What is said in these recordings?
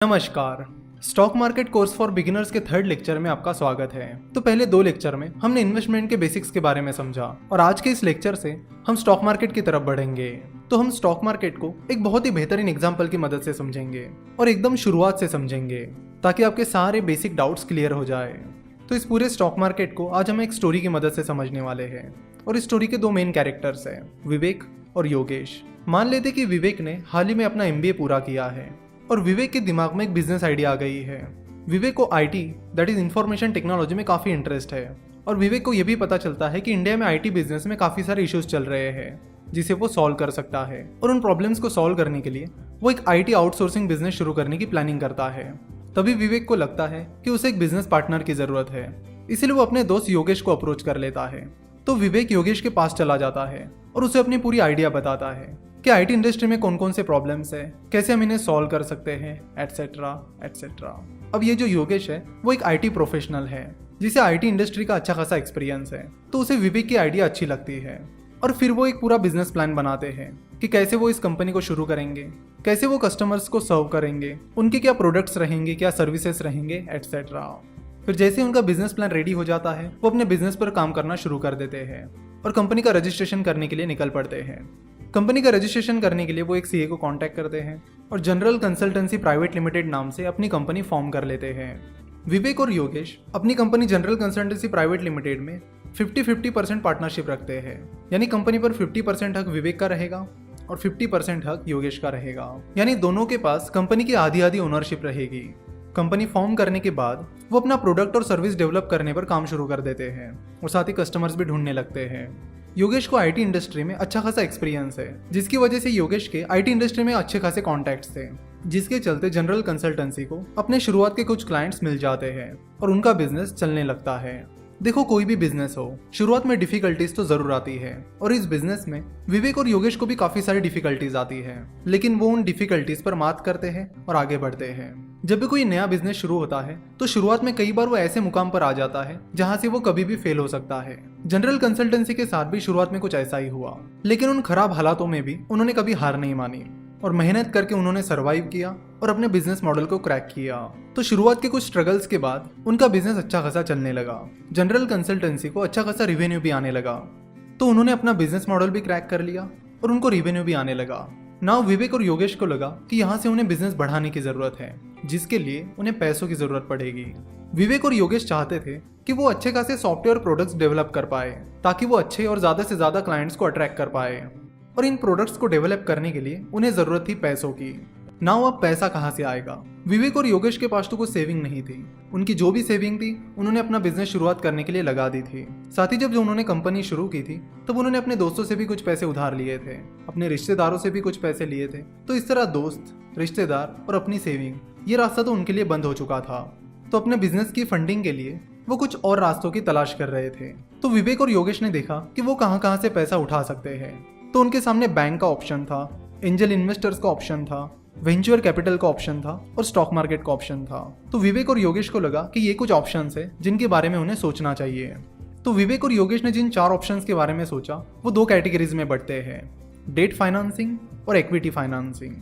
नमस्कार। Stock market course for beginners के third lecture में आपका स्वागत है। तो पहले दो लेक्चर में हमने इन्वेस्टमेंट के बेसिक्स के बारे में समझा और आज के इस लेक्चर से हम स्टॉक मार्केट की तरफ बढ़ेंगे। तो हम स्टॉक मार्केट को एक बहुत ही बेहतरीन एग्जाम्पल की मदद से समझेंगे और एकदम शुरुआत से समझेंगे ताकि आपके सारे बेसिक डाउट्स क्लियर हो जाए। तो इस पूरे स्टॉक मार्केट को आज हम एक स्टोरी की मदद से समझने वाले हैं और इस स्टोरी के दो मेन कैरेक्टर्स हैं, विवेक और योगेश। मान लेते कि विवेक ने हाल ही में अपना MBA पूरा किया है और विवेक के दिमाग में एक बिजनेस आइडिया आ गई है। विवेक को IT that is information technology में काफ़ी इंटरेस्ट है और विवेक को यह भी पता चलता है कि इंडिया में IT बिजनेस में काफ़ी सारे इश्यूज चल रहे हैं जिसे वो सॉल्व कर सकता है और उन प्रॉब्लम्स को सॉल्व करने के लिए वो एक IT आउटसोर्सिंग बिजनेस शुरू करने की प्लानिंग करता है। तभी विवेक को लगता है कि उसे एक बिजनेस पार्टनर की ज़रूरत है, इसलिए वो अपने दोस्त योगेश को अप्रोच कर लेता है। तो विवेक योगेश के पास चला जाता है और उसे अपनी पूरी आइडिया बताता है कि IT इंडस्ट्री में कौन कौन से प्रॉब्लम्स है, कैसे हम इन्हें सॉल्व कर सकते हैं, एटसेट्रा एटसेट्रा। अब ये जो योगेश है वो एक IT प्रोफेशनल है जिसे IT इंडस्ट्री का अच्छा खासा एक्सपीरियंस है, तो उसे विवेक की आइडिया अच्छी लगती है और फिर वो एक पूरा बिजनेस प्लान बनाते हैं कि कैसे वो इस कंपनी को शुरू करेंगे, कैसे वो कस्टमर्स को सर्व करेंगे, उनके क्या प्रोडक्ट्स रहेंगे, क्या सर्विसेज रहेंगे, एटसेट्रा। फिर जैसे उनका बिजनेस प्लान रेडी हो जाता है वो अपने बिजनेस पर काम करना शुरू कर देते हैं और कंपनी का रजिस्ट्रेशन करने के लिए निकल पड़ते हैं। कंपनी का रजिस्ट्रेशन करने के लिए वो एक CA को कांटेक्ट करते हैं और जनरल कंसल्टेंसी प्राइवेट लिमिटेड नाम से अपनी कंपनी फॉर्म कर लेते हैं। विवेक और योगेश अपनी company general consultancy private limited में 50-50% पार्टनरशिप रखते हैं, यानी कंपनी पर 50% हक विवेक का रहेगा और 50% हक योगेश का रहेगा, यानी दोनों के पास कंपनी की आधी आधी ओनरशिप रहेगी। कंपनी फॉर्म करने के बाद वो अपना प्रोडक्ट और सर्विस डेवलप करने पर काम शुरू कर देते हैं और साथ ही कस्टमर्स भी ढूंढने लगते हैं। योगेश को IT इंडस्ट्री में अच्छा खासा एक्सपीरियंस है जिसकी वजह से योगेश के IT इंडस्ट्री में अच्छे खासे कॉन्टैक्ट्स थे, जिसके चलते जनरल कंसल्टेंसी को अपने शुरुआत के कुछ क्लाइंट्स मिल जाते हैं और उनका बिजनेस चलने लगता है। देखो, कोई भी बिजनेस हो, शुरुआत में डिफिकल्टीज तो जरूर आती है और इस बिजनेस में विवेक और योगेश को भी काफी सारी डिफिकल्टीज आती है, लेकिन वो उन डिफिकल्टीज पर मात करते हैं और आगे बढ़ते हैं। जब भी कोई नया बिजनेस शुरू होता है तो शुरुआत में कई बार वो ऐसे मुकाम पर आ जाता है जहां से वो कभी भी फेल हो सकता है। जनरल कंसल्टेंसी के साथ भी शुरुआत में कुछ ऐसा ही हुआ, लेकिन उन खराब हालातों में भी उन्होंने कभी हार नहीं मानी और मेहनत करके उन्होंने सरवाइव किया और अपने बिजनेस मॉडल को क्रैक किया। तो शुरुआत के कुछ स्ट्रगल्स के बाद उनका बिजनेस अच्छा खासा चलने लगा। जनरल कंसल्टेंसी को अच्छा खासा रिवेन्यू भी आने लगा, तो उन्होंने अपना बिजनेस मॉडल भी क्रैक कर लिया और उनको रिवेन्यू भी आने लगा। नाउ विवेक और योगेश को लगा कि यहाँ से उन्हें बिजनेस बढ़ाने की जरूरत है, जिसके लिए उन्हें पैसों की जरूरत पड़ेगी। विवेक और योगेश चाहते थे कि वो अच्छे खासे सॉफ्टवेयर प्रोडक्ट्स डेवलप कर पाए ताकि वो अच्छे और ज्यादा से ज्यादा क्लाइंट्स को अट्रैक्ट कर पाए, और इन प्रोडक्ट्स को डेवलप करने के लिए उन्हें जरूरत थी पैसों की। नाउ अब पैसा कहाँ से आएगा? विवेक और योगेश के पास तो कुछ सेविंग नहीं थी। उनकी जो भी सेविंग थी उन्होंने अपना बिजनेस शुरुआत करने के लिए लगा दी थी। साथ ही जब जो उन्होंने कंपनी शुरू की थी तब उन्होंने अपने दोस्तों से भी कुछ पैसे उधार लिए थे, अपने रिश्तेदारों से भी कुछ पैसे लिए थे। तो इस तरह दोस्त, रिश्तेदार और अपनी सेविंग, ये रास्ता तो उनके लिए बंद हो चुका था। तो अपने बिजनेस की फंडिंग के लिए वो कुछ और रास्तों की तलाश कर रहे थे। तो विवेक और योगेश ने देखा कि वो कहाँ कहाँ से पैसा उठा सकते हैं। तो उनके सामने बैंक का ऑप्शन था, एंजल इन्वेस्टर्स का ऑप्शन था, वेंचर कैपिटल का ऑप्शन था और स्टॉक मार्केट का ऑप्शन था। तो विवेक और योगेश को लगा कि ये कुछ ऑप्शंस है जिनके बारे में उन्हें सोचना चाहिए। तो विवेक और योगेश ने जिन 4 ऑप्शंस के बारे में सोचा वो 2 कैटेगरीज में बढ़ते हैं, डेट फाइनेंसिंग और इक्विटी फाइनेंसिंग।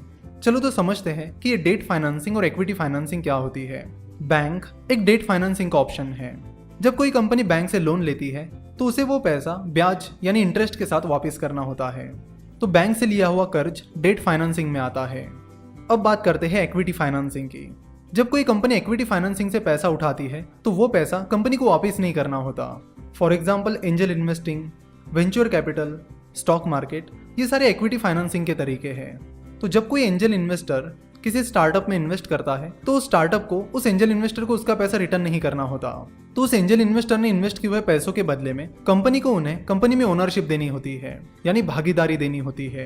चलो तो समझते हैं कि ये डेट फाइनेंसिंग और इक्विटी फाइनेंसिंग क्या होती है। बैंक एक डेट फाइनेंसिंग का ऑप्शन है। जब कोई कंपनी बैंक से लोन लेती है तो उसे वो पैसा ब्याज यानी इंटरेस्ट के साथ वापस करना होता है। तो बैंक से लिया हुआ कर्ज डेट फाइनेंसिंग में आता है। अब बात करते हैं इक्विटी फाइनेंसिंग की। जब कोई कंपनी इक्विटी फाइनेंसिंग से पैसा उठाती है तो वो पैसा कंपनी को वापस नहीं करना होता। For example angel investing, venture capital, stock market, ये सारे इक्विटी फाइनेंसिंग के तरीके हैं। तो जब कोई एंजल इन्वेस्टर किसी स्टार्टअप में इन्वेस्ट करता है तो उस स्टार्टअप को, उस एंजल इन्वेस्टर को उसका पैसा रिटर्न नहीं करना होता। तो उस एंजल इन्वेस्टर ने इन्वेस्ट किए हुए पैसों के बदले में कंपनी को उन्हें कंपनी में ओनरशिप देनी होती है, यानी भागीदारी देनी होती है।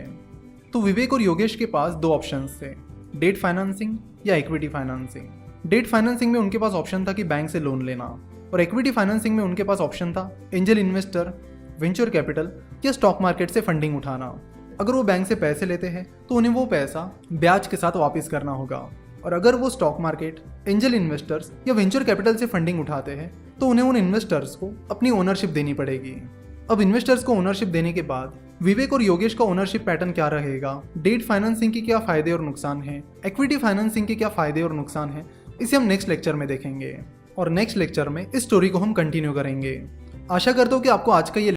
तो विवेक और योगेश के पास 2 ऑप्शंस थे, डेट फाइनेंसिंग या इक्विटी फाइनेंसिंग। डेट फाइनेंसिंग में उनके पास ऑप्शन था कि बैंक से लोन लेना, और इक्विटी फाइनेंसिंग में उनके पास ऑप्शन था एंजल इन्वेस्टर, वेंचर कैपिटल या स्टॉक मार्केट से फंडिंग उठाना। अगर वो बैंक से पैसे लेते हैं तो उन्हें वो पैसा ब्याज के साथ वापस करना होगा, और अगर वो स्टॉक मार्केट, एंजल इन्वेस्टर्स या वेंचर कैपिटल से फंडिंग उठाते हैं तो उन्हें उन इन्वेस्टर्स को अपनी ओनरशिप देनी पड़ेगी। अब इन्वेस्टर्स को ओनरशिप देने के बाद विवेक और योगेश का ओनरशिप पैटर्न क्या रहेगा, डेट फाइनेंसिंग के क्या फायदे और नुकसान हैं, इक्विटी फाइनेंसिंग के क्या फायदे और नुकसान हैं, इसे हम नेक्स्ट लेक्चर में देखेंगे और नेक्स्ट लेक्चर में इस स्टोरी को हम कंटिन्यू करेंगे। आशा करता हूँ कि आपको आज का ये